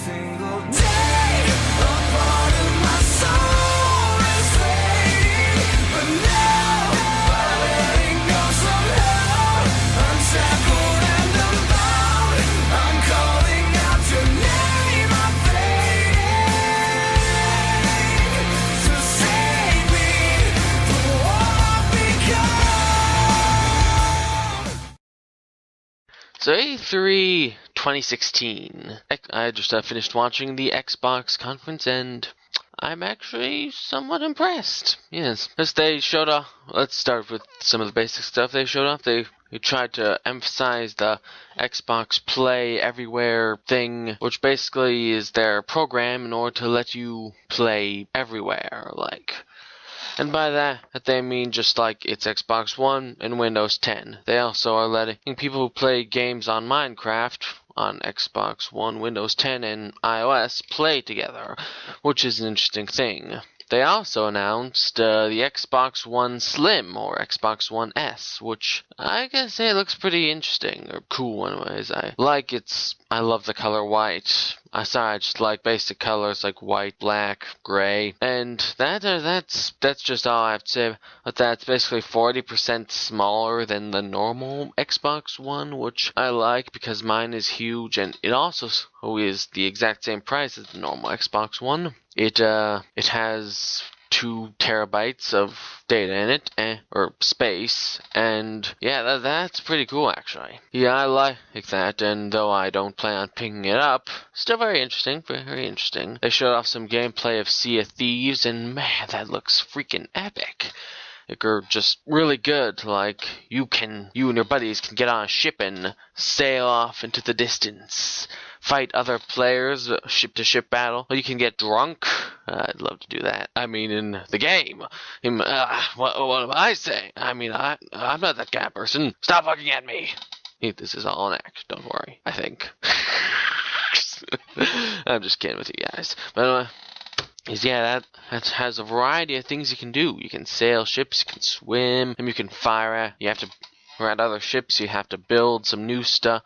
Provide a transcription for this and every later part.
single day, a part of my soul is fading, but now, by letting go somehow, unshackled and unbound, I'm calling out your name, I'm fading, so save me from what I've become. So E3 2016. I just finished watching the Xbox conference and I'm actually somewhat impressed. Yes, as they showed off. Let's start with some of the basic stuff they showed off. They tried to emphasize the Xbox Play Everywhere thing, which basically is their program in order to let you play everywhere, like. And by that they mean just like it's Xbox One and Windows 10. They also are letting people who play games on Minecraft on Xbox One, Windows 10, and iOS play together, which is an interesting thing. They also announced the Xbox One Slim or Xbox One S, which I gotta say looks pretty interesting or cool anyways. I love the color white. I just like basic colors like white, black, gray, and that's just all I have to say. But that's basically 40% smaller than the normal Xbox One, which I like because mine is huge, and it also is the exact same price as the normal Xbox One. It has 2 terabytes of data in it, or space, and yeah, that's pretty cool actually. Yeah, I like that, and though I don't plan on picking it up, still very interesting, very interesting. They showed off some gameplay of Sea of Thieves, and man, that looks freaking epic. Are just really good. Like you and your buddies can get on a ship and sail off into the distance, fight other players, ship to ship battle. Or you can get drunk. I'd love to do that. I mean, in the game. What am I saying? I mean, I'm not that kind of person. Stop looking at me. This is all an act. Don't worry. I think. I'm just kidding with you guys. But yeah, that has a variety of things you can do. You can sail ships, you can swim, and you can fire at. You have to at other ships. You have to build some new stuff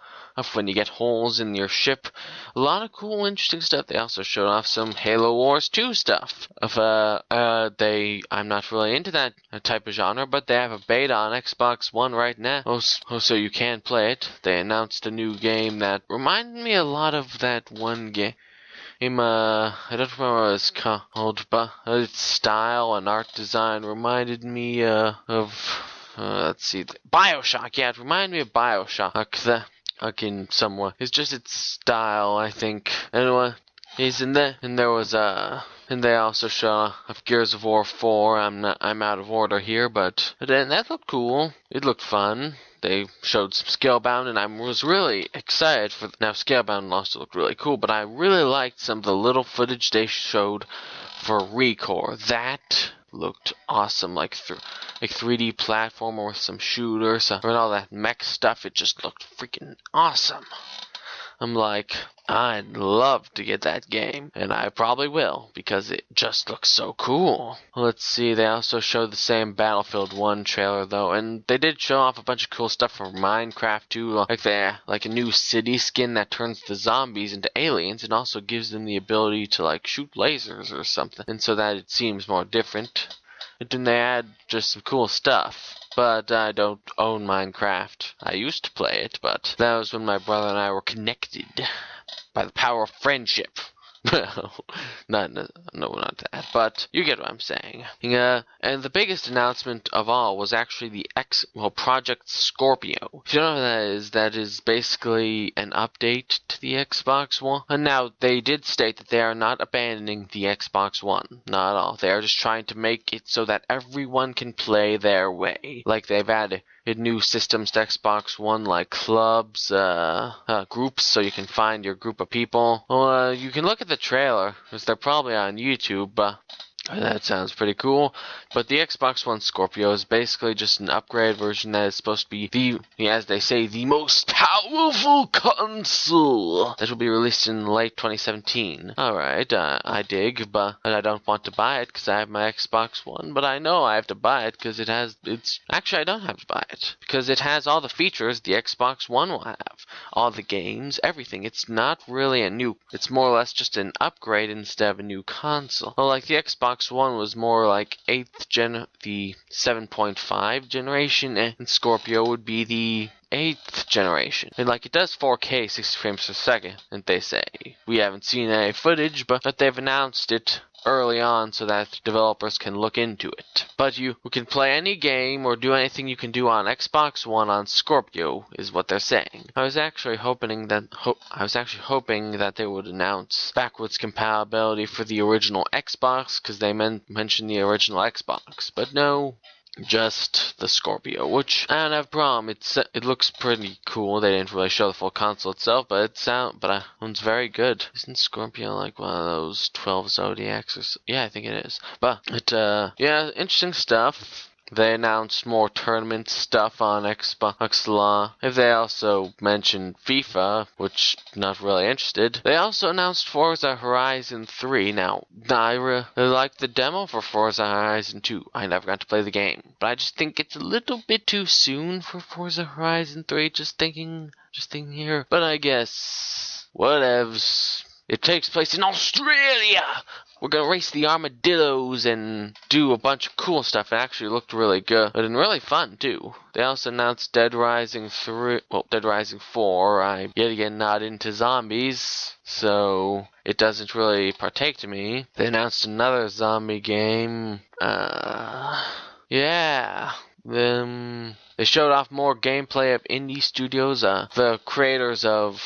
when you get holes in your ship. A lot of cool, interesting stuff. They also showed off some Halo Wars 2 stuff. I'm not really into that type of genre, but they have a beta on Xbox One right now. So you can play it. They announced a new game that reminded me a lot of that one game. I don't remember what it's called, but its style and art design reminded me of, let's see, BioShock. Yeah, it reminded me of BioShock. In some way. It's just its style, I think. Anyway, he's in there, and there was and they also show off Gears of War 4. I'm out of order here, but then that looked cool. It looked fun. They showed some Scalebound, and I was really excited for. Now Scalebound also looked really cool, but I really liked some of the little footage they showed for Recore. That looked awesome, like 3D platformer with some shooters and all that mech stuff. It just looked freaking awesome. I'm like, I'd love to get that game, and I probably will, because it just looks so cool. Let's see, they also showed the same Battlefield 1 trailer, though, and they did show off a bunch of cool stuff from Minecraft, too, like a new city skin that turns the zombies into aliens, and also gives them the ability to, like, shoot lasers or something, and so that it seems more different. And then they add just some cool stuff. But I don't own Minecraft. I used to play it, but that was when my brother and I were connected by the power of friendship. not that, but you get what I'm saying. And the biggest announcement of all was actually the Project Scorpio. If you don't know what that is basically an update to the Xbox One. And now, they did state that they are not abandoning the Xbox One. Not at all. They are just trying to make it so that everyone can play their way. Like they've added new systems to Xbox One, like clubs, groups, so you can find your group of people. Well, you can look at the trailer, because they're probably on YouTube, That sounds pretty cool. But the Xbox One Scorpio is basically just an upgrade version that is supposed to be as they say, the most powerful console that will be released in late 2017. Alright, I dig, but I don't want to buy it because I have my Xbox One. But I know I have to buy it because actually, I don't have to buy it because it has all the features the Xbox One will have. All the games, everything. It's not really it's more or less just an upgrade instead of a new console. Well, like the Xbox One was more like the 7.5 generation, and Scorpio would be the 8th generation. And like it does 4K 60 frames per second, and they say. We haven't seen any footage, but they've announced it early on so that developers can look into it. But you can play any game or do anything you can do on Xbox One on Scorpio, is what they're saying. I was actually hoping that they would announce backwards compatibility for the original Xbox, because they mentioned the original Xbox, but no. Just the Scorpio, which I don't have a problem. It looks pretty cool. They didn't really show the full console itself, but it's very good. Isn't Scorpio like one of those 12 Zodiacs? Yeah, I think it is. But yeah, interesting stuff. They announced more tournament stuff on Xbox Live. They also mentioned FIFA, which not really interested. They also announced Forza Horizon 3. Now, I really like the demo for Forza Horizon 2. I never got to play the game, but I just think it's a little bit too soon for Forza Horizon 3. Just thinking here. But I guess whatevs. It takes place in Australia. We're gonna race the armadillos and do a bunch of cool stuff. It actually looked really good and really fun too. They also announced Dead Rising 4. I'm yet again not into zombies, so it doesn't really partake to me. They announced another zombie game. Yeah. They showed off more gameplay of indie studios. The creators of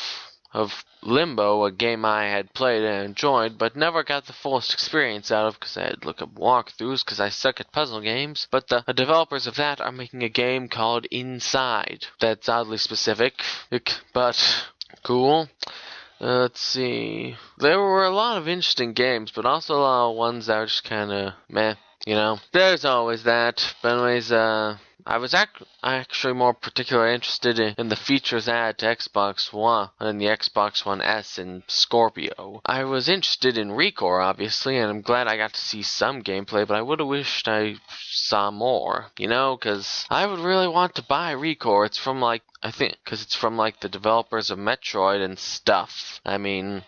Limbo, a game I had played and enjoyed, but never got the fullest experience out of because I had to look up walkthroughs because I suck at puzzle games. But the developers of that are making a game called Inside. That's oddly specific, but cool. Let's see. There were a lot of interesting games, but also a lot of ones that were just kind of meh. There's always that. But anyways, I was actually more particularly interested in the features added to Xbox One and the Xbox One S and Scorpio. I was interested in Recore, obviously, and I'm glad I got to see some gameplay, but I would have wished I saw more, because I would really want to buy Recore. It's from the developers of Metroid and stuff. I mean,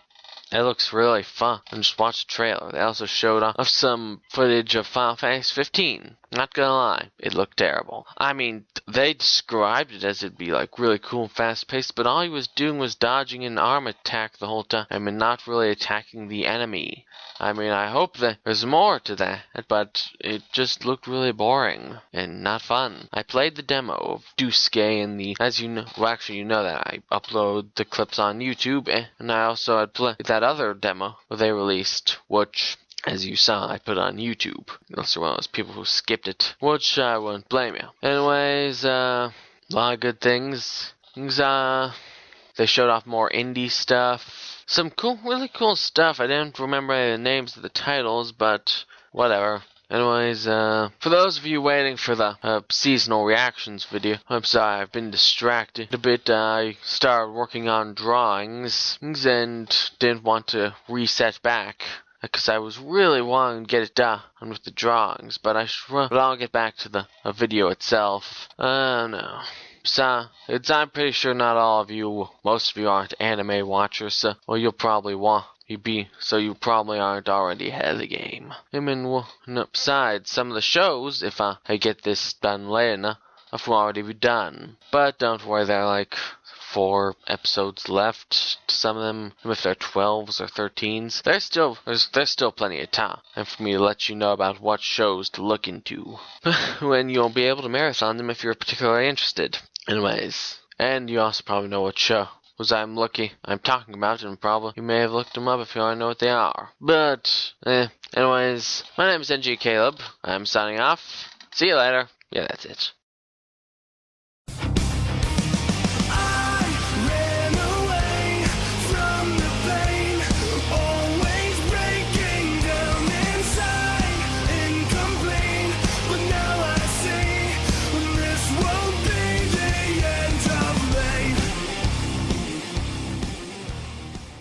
it looks really fun. And just watch the trailer. They also showed off some footage of Final Fantasy 15. Not gonna lie, it looked terrible. I mean, they described it as it'd be like really cool and fast paced, but all he was doing was dodging an arm attack the whole time. I mean, not really attacking the enemy. I mean, I hope that there's more to that, but it just looked really boring and not fun. I played the demo of Dusuke and you know that I upload the clips on YouTube, and I also had played that other demo they released, which, as you saw, I put on YouTube. Unless you're one of those people who skipped it, which I wouldn't blame you. Anyways, a lot of good things. They showed off more indie stuff. Some really cool stuff. I didn't remember any of the names of the titles, but whatever. Anyways, for those of you waiting for the seasonal reactions video, I'm sorry, I've been distracted a bit. I started working on drawings and didn't want to reset back because I was really wanting to get it done with the drawings, but I'll get back to the video itself. No. So, I'm pretty sure not all of you, most of you aren't anime watchers, so, well, you probably aren't already ahead of the game. I mean, besides, some of the shows, if I get this done late enough, will already be done. But don't worry, there are like 4 episodes left. Some of them, if they're 12s or 13s, there's still plenty of time, and for me to let you know about what shows to look into when you'll be able to marathon them if you're particularly interested. Anyways, and you also probably know what show I'm talking about, and probably you may have looked them up if you already know what they are. But anyways, my name is NG Caleb. I'm signing off. See you later. Yeah, that's it.